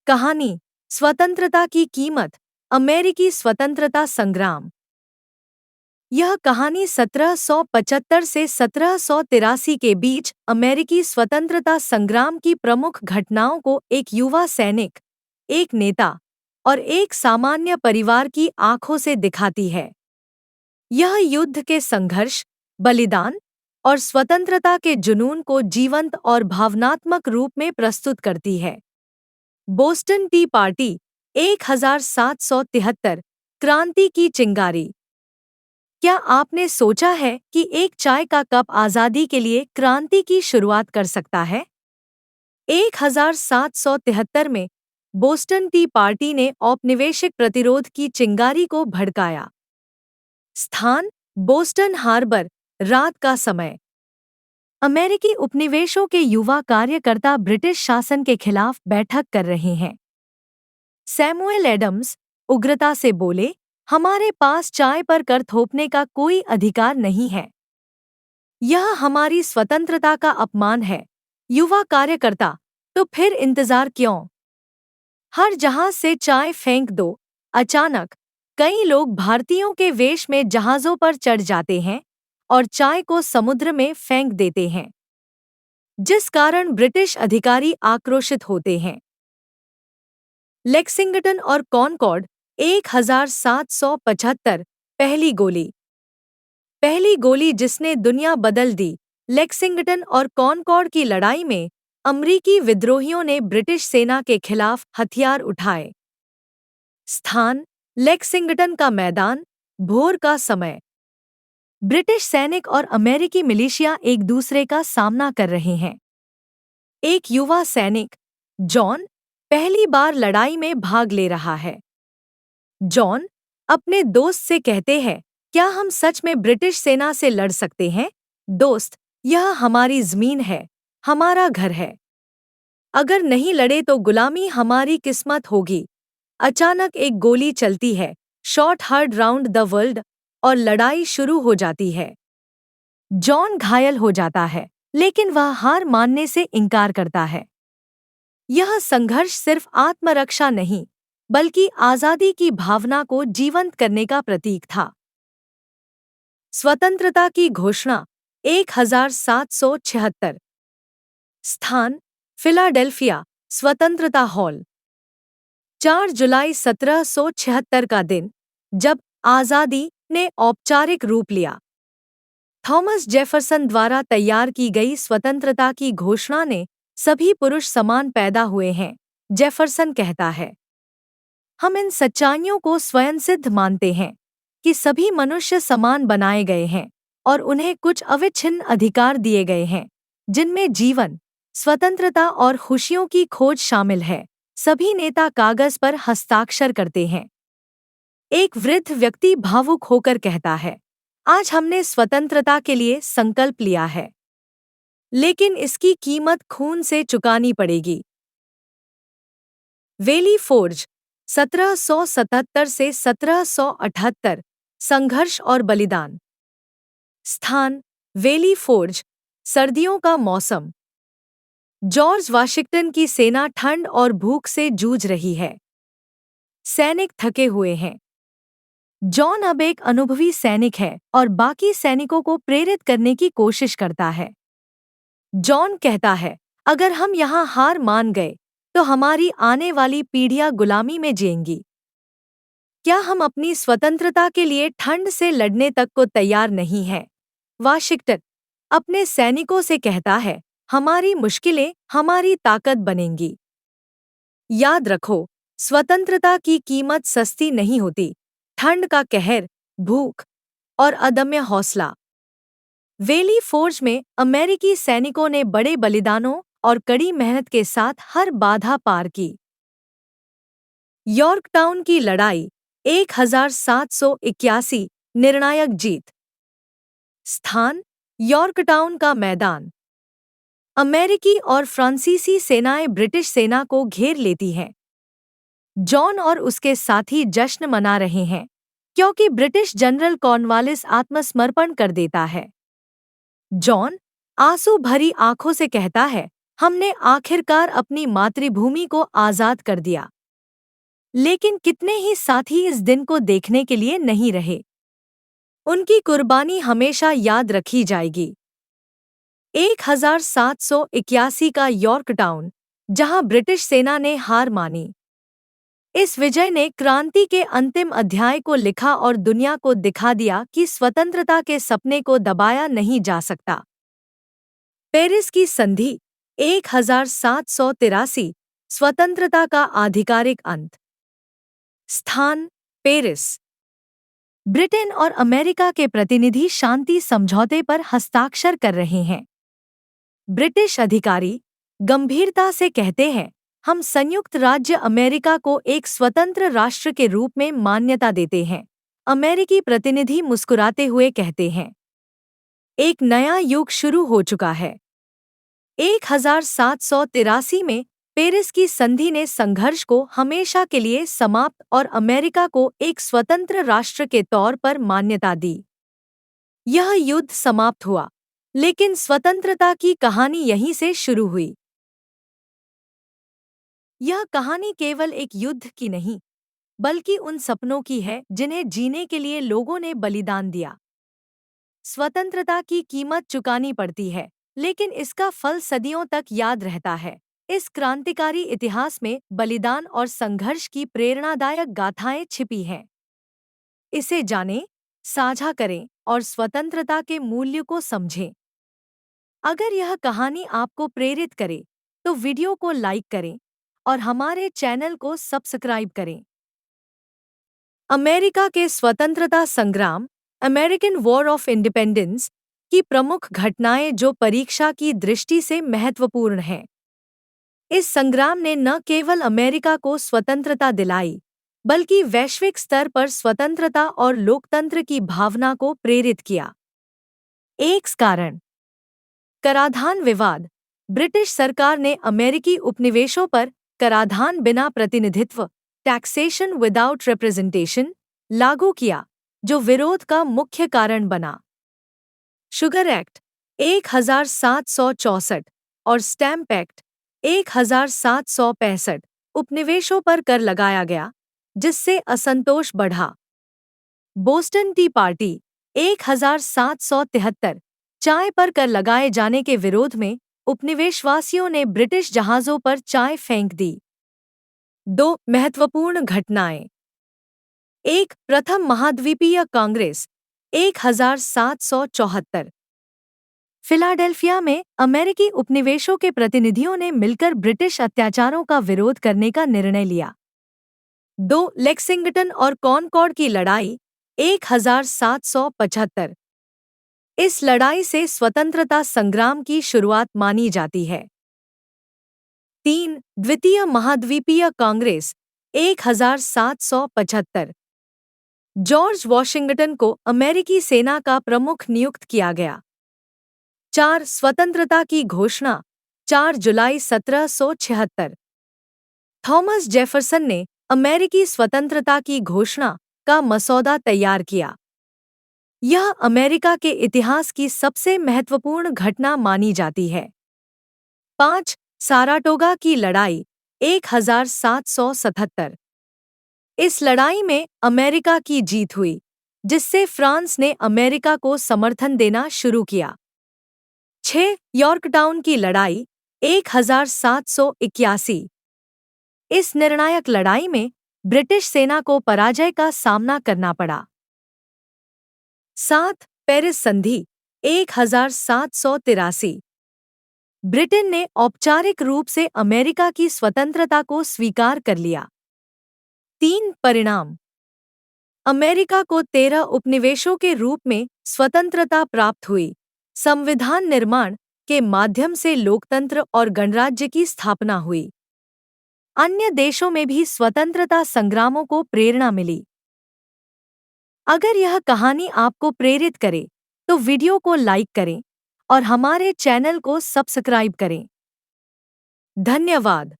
कहानी स्वतंत्रता की कीमत, अमेरिकी स्वतंत्रता संग्राम। यह कहानी 1775 से 1783 के बीच अमेरिकी स्वतंत्रता संग्राम की प्रमुख घटनाओं को एक युवा सैनिक, एक नेता और एक सामान्य परिवार की आंखों से दिखाती है। यह युद्ध के संघर्ष, बलिदान और स्वतंत्रता के जुनून को जीवंत और भावनात्मक रूप में प्रस्तुत करती है। बोस्टन टी पार्टी 1773 क्रांति की चिंगारी। क्या आपने सोचा है कि एक चाय का कप आज़ादी के लिए क्रांति की शुरुआत कर सकता है? 1773 में बोस्टन टी पार्टी ने औपनिवेशिक प्रतिरोध की चिंगारी को भड़काया। स्थान: बोस्टन हार्बर, रात का समय। अमेरिकी उपनिवेशों के युवा कार्यकर्ता ब्रिटिश शासन के खिलाफ बैठक कर रहे हैं। सैमुअल एडम्स उग्रता से बोले, हमारे पास चाय पर कर थोपने का कोई अधिकार नहीं है। यह हमारी स्वतंत्रता का अपमान है। युवा कार्यकर्ता, तो फिर इंतजार क्यों? हर जहाज से चाय फेंक दो। अचानक कई लोग भारतीयों के वेश में जहाजों पर चढ़ जाते हैं और चाय को समुद्र में फेंक देते हैं, जिस कारण ब्रिटिश अधिकारी आक्रोशित होते हैं। लेक्सिंगटन और कॉनकॉर्ड 1775 पहली गोली जिसने दुनिया बदल दी। लेक्सिंगटन और कॉनकॉर्ड की लड़ाई में अमरीकी विद्रोहियों ने ब्रिटिश सेना के खिलाफ हथियार उठाए। स्थान: लेक्सिंगटन का मैदान, भोर का समय। ब्रिटिश सैनिक और अमेरिकी मिलिशिया एक दूसरे का सामना कर रहे हैं। एक युवा सैनिक, जॉन, पहली बार लड़ाई में भाग ले रहा है। जॉन अपने दोस्त से कहते हैं, क्या हम सच में ब्रिटिश सेना से लड़ सकते हैं? दोस्त, यह हमारी जमीन है, हमारा घर है। अगर नहीं लड़े तो गुलामी हमारी किस्मत होगी। अचानक एक गोली चलती है, shot heard round the world, और लड़ाई शुरू हो जाती है। जॉन घायल हो जाता है, लेकिन वह हार मानने से इनकार करता है। यह संघर्ष सिर्फ आत्मरक्षा नहीं, बल्कि आज़ादी की भावना को जीवंत करने का प्रतीक था। स्वतंत्रता की घोषणा 1776। स्थान: फिलाडेल्फिया, स्वतंत्रता हॉल। 4 जुलाई 1776 का दिन, जब आज़ादी ने औपचारिक रूप लिया। थॉमस जेफरसन द्वारा तैयार की गई स्वतंत्रता की घोषणा ने सभी पुरुष समान पैदा हुए हैं, जेफरसन कहता है। हम इन सच्चाइयों को स्वयं सिद्ध मानते हैं कि सभी मनुष्य समान बनाए गए हैं और उन्हें कुछ अविच्छिन्न अधिकार दिए गए हैं, जिनमें जीवन, स्वतंत्रता और खुशियों की खोज शामिल है। सभी नेता कागज पर हस्ताक्षर करते हैं। एक वृद्ध व्यक्ति भावुक होकर कहता है, आज हमने स्वतंत्रता के लिए संकल्प लिया है, लेकिन इसकी कीमत खून से चुकानी पड़ेगी। वेली फोर्ज 1777 से 1778, संघर्ष और बलिदान। स्थान: वेली फोर्ज, सर्दियों का मौसम। जॉर्ज वाशिंगटन की सेना ठंड और भूख से जूझ रही है। सैनिक थके हुए हैं। जॉन अब एक अनुभवी सैनिक है और बाकी सैनिकों को प्रेरित करने की कोशिश करता है। जॉन कहता है, अगर हम यहाँ हार मान गए तो हमारी आने वाली पीढ़ियाँ गुलामी में जिएंगी। क्या हम अपनी स्वतंत्रता के लिए ठंड से लड़ने तक को तैयार नहीं हैं? वाशिंगटन अपने सैनिकों से कहता है, हमारी मुश्किलें हमारी ताकत बनेंगी। याद रखो, स्वतंत्रता की कीमत सस्ती नहीं होती। ठंड का कहर, भूख और अदम्य हौसला। वेली फोर्ज में अमेरिकी सैनिकों ने बड़े बलिदानों और कड़ी मेहनत के साथ हर बाधा पार की। यॉर्कटाउन की लड़ाई 1781, निर्णायक जीत। स्थान: यॉर्कटाउन का मैदान। अमेरिकी और फ्रांसीसी सेनाएं ब्रिटिश सेना को घेर लेती हैं। जॉन और उसके साथी जश्न मना रहे हैं, क्योंकि ब्रिटिश जनरल कॉर्नवालिस आत्मसमर्पण कर देता है। जॉन आंसू भरी आंखों से कहता है, हमने आखिरकार अपनी मातृभूमि को आज़ाद कर दिया। लेकिन कितने ही साथी इस दिन को देखने के लिए नहीं रहे। उनकी कुर्बानी हमेशा याद रखी जाएगी। 1781 का यॉर्कटाउन, जहां ब्रिटिश सेना ने हार मानी। इस विजय ने क्रांति के अंतिम अध्याय को लिखा और दुनिया को दिखा दिया कि स्वतंत्रता के सपने को दबाया नहीं जा सकता। पेरिस की संधि 1783, स्वतंत्रता का आधिकारिक अंत। स्थान पेरिस। ब्रिटेन और अमेरिका के प्रतिनिधि शांति समझौते पर हस्ताक्षर कर रहे हैं। ब्रिटिश अधिकारी गंभीरता से कहते हैं, हम संयुक्त राज्य अमेरिका को एक स्वतंत्र राष्ट्र के रूप में मान्यता देते हैं। अमेरिकी प्रतिनिधि मुस्कुराते हुए कहते हैं, एक नया युग शुरू हो चुका है। 1783 में पेरिस की संधि ने संघर्ष को हमेशा के लिए समाप्त और अमेरिका को एक स्वतंत्र राष्ट्र के तौर पर मान्यता दी। यह युद्ध समाप्त हुआ, लेकिन स्वतंत्रता की कहानी यहीं से शुरू हुई। यह कहानी केवल एक युद्ध की नहीं, बल्कि उन सपनों की है जिन्हें जीने के लिए लोगों ने बलिदान दिया। स्वतंत्रता की कीमत चुकानी पड़ती है, लेकिन इसका फल सदियों तक याद रहता है। इस क्रांतिकारी इतिहास में बलिदान और संघर्ष की प्रेरणादायक गाथाएं छिपी हैं। इसे जानें, साझा करें और स्वतंत्रता के मूल्य को समझें। अगर यह कहानी आपको प्रेरित करे, तो वीडियो को लाइक करें और हमारे चैनल को सब्सक्राइब करें। अमेरिका के स्वतंत्रता संग्राम, अमेरिकन वॉर ऑफ इंडिपेंडेंस की प्रमुख घटनाएं जो परीक्षा की दृष्टि से महत्वपूर्ण हैं। इस संग्राम ने न केवल अमेरिका को स्वतंत्रता दिलाई, बल्कि वैश्विक स्तर पर स्वतंत्रता और लोकतंत्र की भावना को प्रेरित किया। एक कारण, कराधान विवाद। ब्रिटिश सरकार ने अमेरिकी उपनिवेशों पर कराधान बिना प्रतिनिधित्व, टैक्सेशन विदाउट रिप्रेजेंटेशन, लागू किया, जो विरोध का मुख्य कारण बना। शुगर एक्ट 1764 और स्टैम्प एक्ट 1765, उपनिवेशों पर कर लगाया गया, जिससे असंतोष बढ़ा। बोस्टन टी पार्टी 1773, चाय पर कर लगाए जाने के विरोध में उपनिवेशवासियों ने ब्रिटिश जहाज़ों पर चाय फेंक दी। 2 महत्वपूर्ण घटनाएं। 1. प्रथम महाद्वीपीय कांग्रेस 1774। फिलाडेल्फिया में अमेरिकी उपनिवेशों के प्रतिनिधियों ने मिलकर ब्रिटिश अत्याचारों का विरोध करने का निर्णय लिया। 2. लेक्सिंगटन और कॉनकॉर्ड की लड़ाई 1775। इस लड़ाई से स्वतंत्रता संग्राम की शुरुआत मानी जाती है। 3. द्वितीय महाद्वीपीय कांग्रेस 1775। जॉर्ज वॉशिंगटन को अमेरिकी सेना का प्रमुख नियुक्त किया गया। 4. स्वतंत्रता की घोषणा 4 जुलाई 1776। थॉमस जेफरसन ने अमेरिकी स्वतंत्रता की घोषणा का मसौदा तैयार किया। यह अमेरिका के इतिहास की सबसे महत्वपूर्ण घटना मानी जाती है। 5. साराटोगा की लड़ाई 1777। इस लड़ाई में अमेरिका की जीत हुई, जिससे फ्रांस ने अमेरिका को समर्थन देना शुरू किया। 6. यॉर्कटाउन की लड़ाई 1781। इस निर्णायक लड़ाई में ब्रिटिश सेना को पराजय का सामना करना पड़ा। 7. पेरिस संधि 1783। ब्रिटेन ने औपचारिक रूप से अमेरिका की स्वतंत्रता को स्वीकार कर लिया। 3. परिणाम, अमेरिका को 13 उपनिवेशों के रूप में स्वतंत्रता प्राप्त हुई। संविधान निर्माण के माध्यम से लोकतंत्र और गणराज्य की स्थापना हुई। अन्य देशों में भी स्वतंत्रता संग्रामों को प्रेरणा मिली। अगर यह कहानी आपको प्रेरित करे, तो वीडियो को लाइक करें और हमारे चैनल को सब्सक्राइब करें। धन्यवाद।